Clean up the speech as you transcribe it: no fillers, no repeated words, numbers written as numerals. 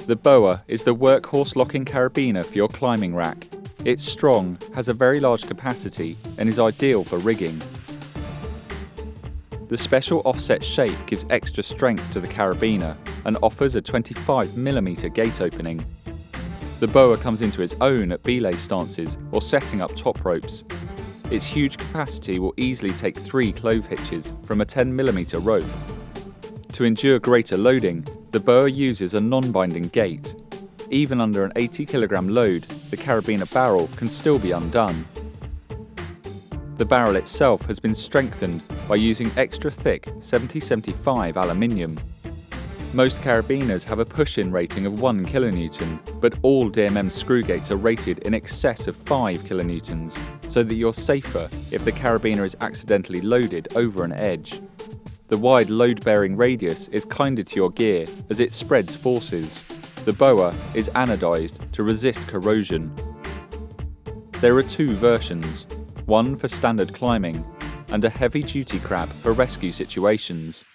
The Boa is the workhorse locking carabiner for your climbing rack. It's strong, has a very large capacity, and is ideal for rigging. The special offset shape gives extra strength to the carabiner and offers a 25mm gate opening. The Boa comes into its own at belay stances or setting up top ropes. Its huge capacity will easily take 3 clove hitches from a 10mm rope. To endure greater loading, the Boa uses a non-binding gate. Even under an 80kg load, the carabiner barrel can still be undone. The barrel itself has been strengthened by using extra thick 70-75 aluminium. Most carabiners have a push-in rating of 1 kN, but all DMM screw gates are rated in excess of 5 kN, so that you're safer if the carabiner is accidentally loaded over an edge. The wide load-bearing radius is kinder to your gear as it spreads forces. The Boa is anodized to resist corrosion. There are 2 versions, one for standard climbing and a heavy-duty crab for rescue situations.